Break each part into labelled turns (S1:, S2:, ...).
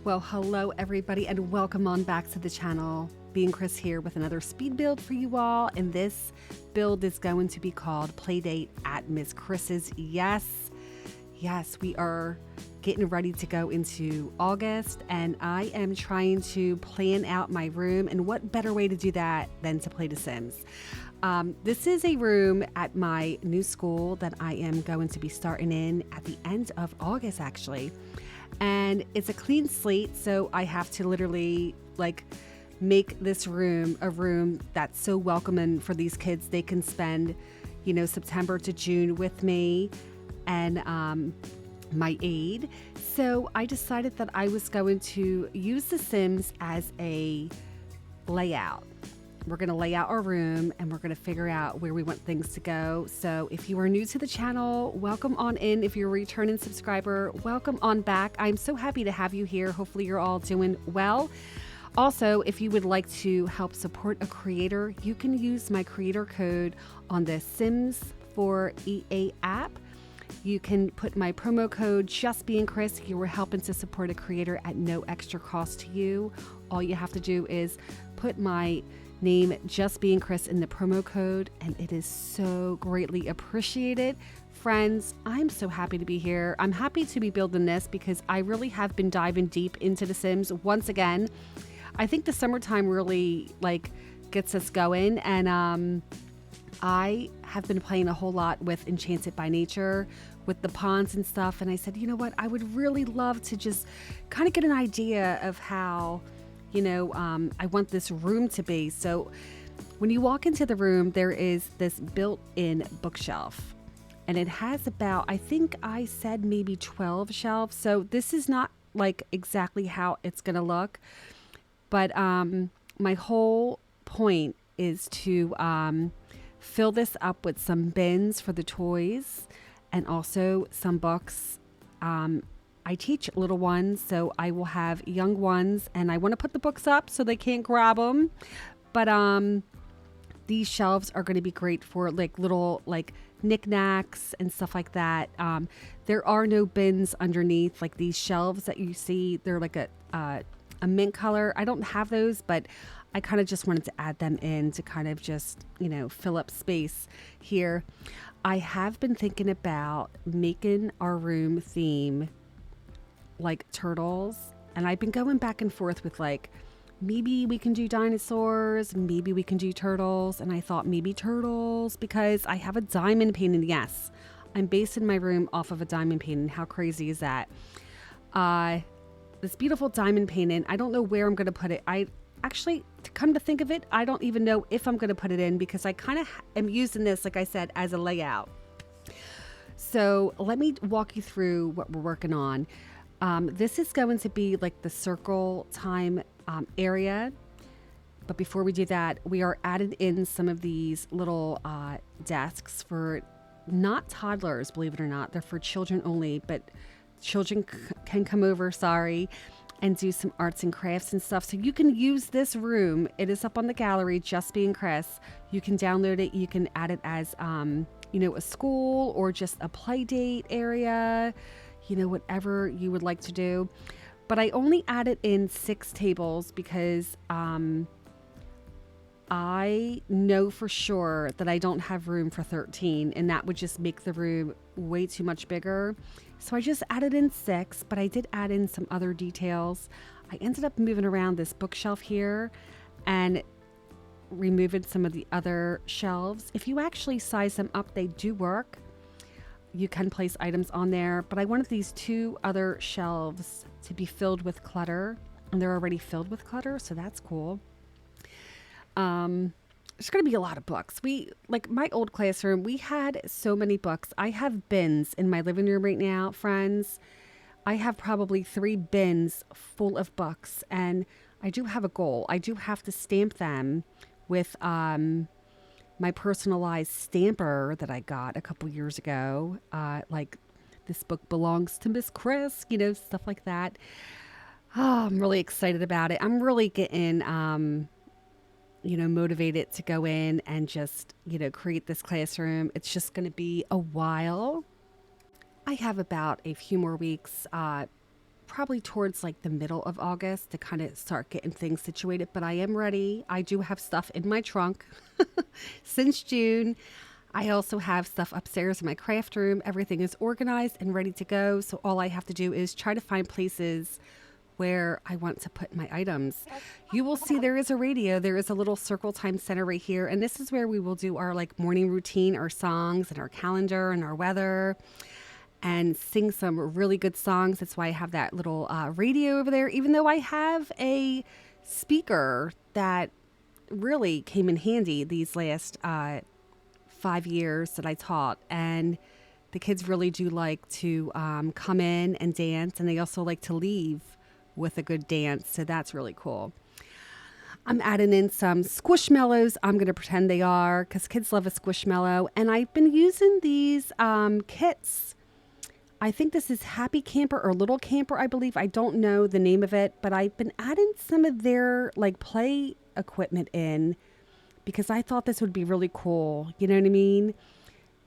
S1: Well, hello everybody and welcome on back to the channel. Being Chris here with another speed build for you all, and this build is going to be called Playdate at Miss Chris's. Yes, we are getting ready to go into August, and I am trying to plan out my room, and what better way to do that than to play The Sims. This is a room at my new school that I am going to be starting in at the end of August, actually. And it's a clean slate, so I have to literally make this room a room that's so welcoming for these kids. They can spend, September to June with me and my aide. So I decided that I was going to use The Sims as a layout. We're going to lay out our room and we're going to figure out where we want things to go. So if you are new to the channel, welcome on in. If you're a returning subscriber, welcome on back. I'm so happy to have you here. Hopefully you're all doing well. Also, if you would like to help support a creator, you can use my creator code on the Sims for EA app. You can put my promo code justbeingchris. You are helping to support a creator at no extra cost to you. All you have to do is put my name Just Being Chris in the promo code, and it is so greatly appreciated. Friends, I'm so happy to be here. I'm happy to be building this because I really have been diving deep into The Sims once again. I think the summertime really gets us going, and I have been playing a whole lot with Enchanted by Nature with the ponds and stuff, and I said, you know what, I would really love to just kind of get an idea of how I want this room to be. So when you walk into the room, there is this built-in bookshelf, and it has about, I think I said maybe 12 shelves. So this is not exactly how it's going to look, but my whole point is to fill this up with some bins for the toys and also some books. I teach little ones, so I will have young ones, and I want to put the books up so they can't grab them. But these shelves are going to be great for little knickknacks and stuff like that. There are no bins underneath these shelves that you see. They're a mint color. I don't have those, but I kind of just wanted to add them in to kind of just fill up space here. I have been thinking about making our room theme like turtles, and I've been going back and forth with maybe we can do dinosaurs, maybe we can do turtles, and I thought maybe turtles because I have a diamond painting. Yes, I'm basing my room off of a diamond painting. How crazy is that? This beautiful diamond painting, I don't know where I'm going to put it. I actually, to come to think of it, I don't even know if I'm going to put it in because I kind of am using this, like I said, as a layout. So let me walk you through what we're working on. This is going to be the circle time area. But before we do that, we are adding in some of these little desks for not toddlers, believe it or not. They're for children only, but children can come over, and do some arts and crafts and stuff. So you can use this room. It is up on the gallery, Just Being Chris. You can download it. You can add it as, a school or just a play date area. Whatever you would like to do. But I only added in 6 tables because I know for sure that I don't have room for 13, and that would just make the room way too much bigger. So I just added in 6, but I did add in some other details. I ended up moving around this bookshelf here and removing some of the other shelves. If you actually size them up, they do work. You can place items on there, but I wanted these 2 other shelves to be filled with clutter, and they're already filled with clutter, so that's cool. There's going to be a lot of books. My old classroom, we had so many books. I have bins in my living room right now, friends. I have probably 3 bins full of books, and I do have a goal. I do have to stamp them with my personalized stamper that I got a couple years ago. This book belongs to Miss Chris, stuff like that. Oh, I'm really excited about it. I'm really getting, motivated to go in and just, create this classroom. It's just going to be a while. I have about a few more weeks probably towards like the middle of August to kind of start getting things situated, but I am ready. I do have stuff in my trunk since June. I also have stuff upstairs in my craft room. Everything is organized and ready to go. So all I have to do is try to find places where I want to put my items. You will see there is a radio. There is a little circle time center right here. And this is where we will do our like morning routine, our songs and our calendar and our weather, and sing some really good songs. That's why I have that little radio over there, even though I have a speaker that really came in handy these last 5 years that I taught. And the kids really do like to come in and dance, and they also like to leave with a good dance. So that's really cool. I'm adding in some squishmallows. I'm going to pretend they are, because kids love a squishmallow. And I've been using these kits. I think this is Happy Camper or Little Camper, I believe. I don't know the name of it, but I've been adding some of their like play equipment in because I thought this would be really cool. You know what I mean?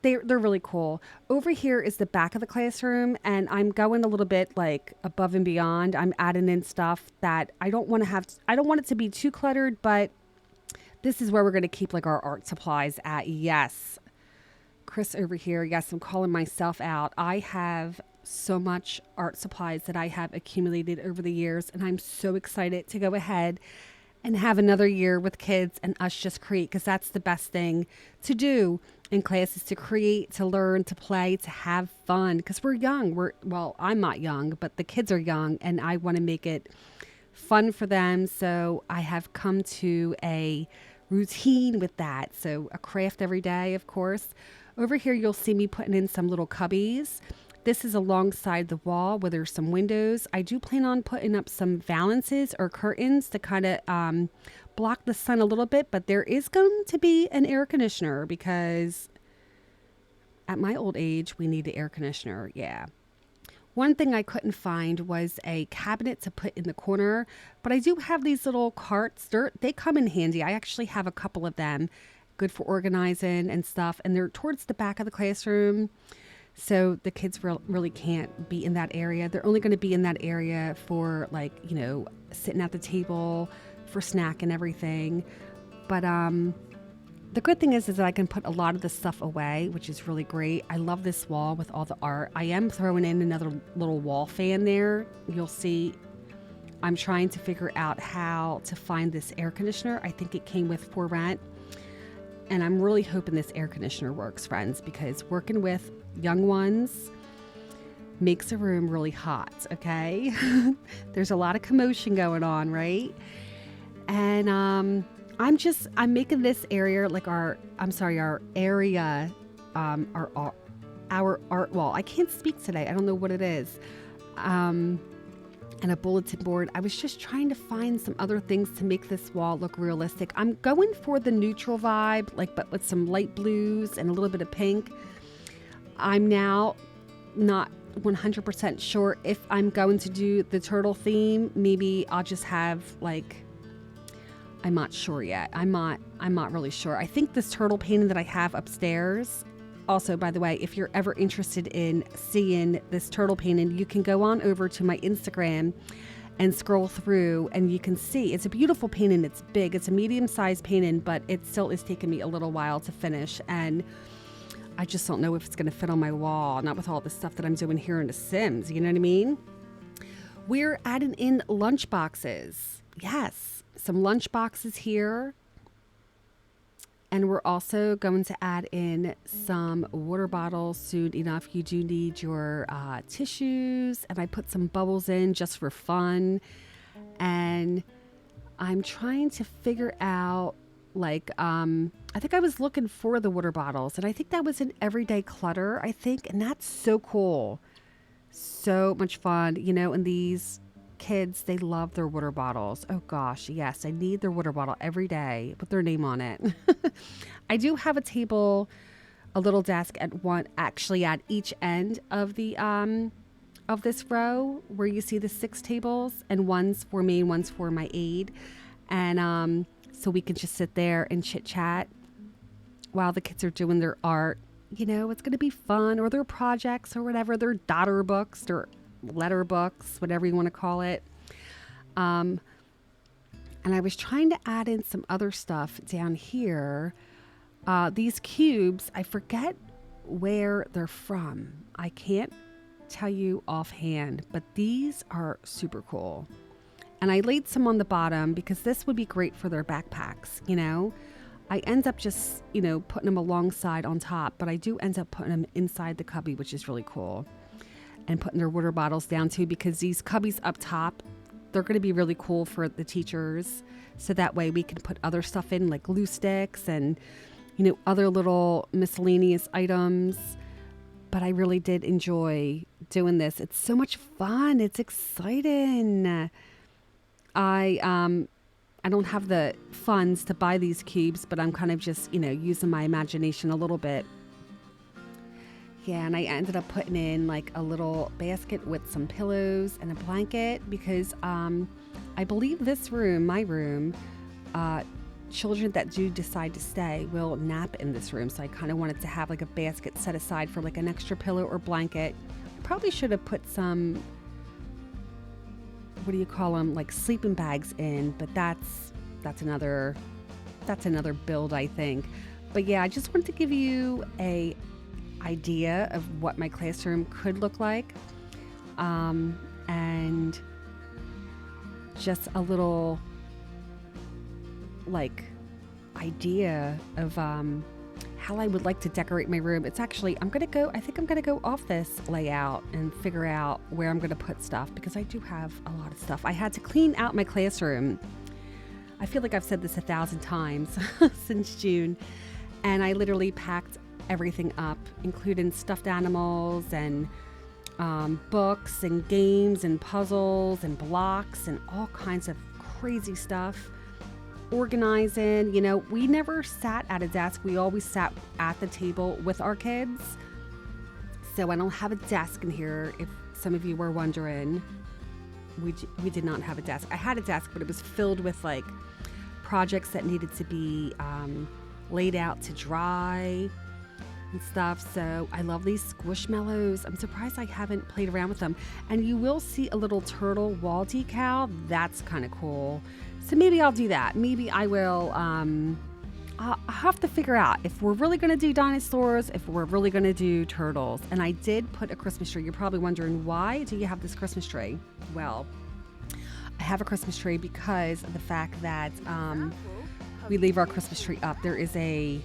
S1: They're really cool. Over here is the back of the classroom, and I'm going a little bit like above and beyond. I'm adding in stuff that I don't want it to be too cluttered, but this is where we're going to keep like our art supplies at. Yes. Chris over here. Yes, I'm calling myself out. I have so much art supplies that I have accumulated over the years, and I'm so excited to go ahead and have another year with kids and us just create, because that's the best thing to do in class, is to create, to learn, to play, to have fun, because we're young. Well, I'm not young, but the kids are young, and I want to make it fun for them. So I have come to a routine with that. So a craft every day, of course. Over here, you'll see me putting in some little cubbies. This is alongside the wall where there's some windows. I do plan on putting up some valances or curtains to kind of block the sun a little bit, but there is going to be an air conditioner because at my old age, we need the air conditioner. Yeah. One thing I couldn't find was a cabinet to put in the corner, but I do have these little carts. They come in handy. I actually have a couple of them, good for organizing and stuff, and they're towards the back of the classroom. So the kids really can't be in that area. They're only going to be in that area for like, you know, sitting at the table for snack and everything. But the good thing is that I can put a lot of the stuff away, which is really great. I love this wall with all the art. I am throwing in another little wall fan there. You'll see I'm trying to figure out how to find this air conditioner. I think it came with for rent. And I'm really hoping this air conditioner works, friends, because working with young ones makes a room really hot, okay? There's a lot of commotion going on, right? And I'm making this area like our area, our art wall. I can't speak today. I don't know what it is. And a bulletin board. I was just trying to find some other things to make this wall look realistic. I'm going for the neutral vibe, but with some light blues and a little bit of pink. I'm now not 100% sure if I'm going to do the turtle theme. Maybe I'll just have I'm not sure yet. I'm not really sure. I think this turtle painting that I have upstairs. Also, by the way, if you're ever interested in seeing this turtle painting, you can go on over to my Instagram and scroll through, and you can see it's a beautiful painting. It's big. It's a medium-sized painting, but it still is taking me a little while to finish, and I just don't know if it's going to fit on my wall, not with all the stuff that I'm doing here in The Sims. You know what I mean? We're adding in lunch boxes. Yes, some lunch boxes here. And we're also going to add in some water bottles soon enough. You do need your tissues, and I put some bubbles in just for fun. And I'm trying to figure out, I think I was looking for the water bottles, and I think that was an everyday clutter, I think. And that's so cool. So much fun, and these kids, they love their water bottles. Oh gosh, yes, I need their water bottle every day with their name on it. I do have a table, a little desk at each end of the of this row where you see the 6 tables, and one's for me and one's for my aide, and so we can just sit there and chit chat while the kids are doing their art. It's going to be fun, or their projects or whatever, their daughter books or letter books, whatever you want to call it. And I was trying to add in some other stuff down here. These cubes, I forget where they're from. I can't tell you offhand, but these are super cool. And I laid some on the bottom because this would be great for their backpacks, you know. I end up just, you know, putting them alongside on top, but I do end up putting them inside the cubby, which is really cool. And putting their water bottles down too, because these cubbies up top, they're going to be really cool for the teachers. So that way we can put other stuff in, like glue sticks and, you know, other little miscellaneous items. But I really did enjoy doing this. It's so much fun. It's exciting. I don't have the funds to buy these cubes, but I'm kind of just, you know, using my imagination a little bit. Yeah, and I ended up putting in like a little basket with some pillows and a blanket because I believe this room, my room, children that do decide to stay will nap in this room. So I kind of wanted to have like a basket set aside for like an extra pillow or blanket. I probably should have put some, what do you call them, like sleeping bags in, but that's another build, I think. But yeah, I just wanted to give you a idea of what my classroom could look like, and just a little like idea of how I would like to decorate my room. It's actually, I think I'm gonna go off this layout and figure out where I'm gonna put stuff, because I do have a lot of stuff. I had to clean out my classroom. I feel like I've said this 1,000 times since June, and I literally packed everything up, including stuffed animals and books and games and puzzles and blocks and all kinds of crazy stuff. Organizing, you know, we never sat at a desk. We always sat at the table with our kids. So I don't have a desk in here. If some of you were wondering, we did not have a desk. I had a desk, but it was filled with like projects that needed to be laid out to dry and stuff. So I love these squishmallows. I'm surprised I haven't played around with them. And you will see a little turtle wall decal. That's kind of cool. So maybe I'll do that. Maybe I will, I'll have to figure out if we're really going to do dinosaurs, if we're really going to do turtles. And I did put a Christmas tree. You're probably wondering, why do you have this Christmas tree? Well, I have a Christmas tree because of the fact that we leave our Christmas tree up. There is a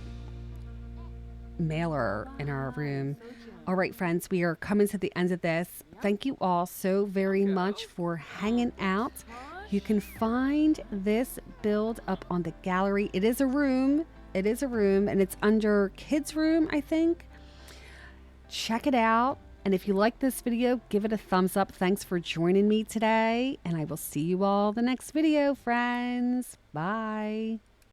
S1: mailer in our room. All right, friends, we are coming to the end of this. Thank you all so very much for hanging out. You can find this build up on the gallery. It is a room, and it's under kids room, I think. Check it out. And if you like this video, give it a thumbs up. Thanks for joining me today. And I will see you all the next video, friends. Bye.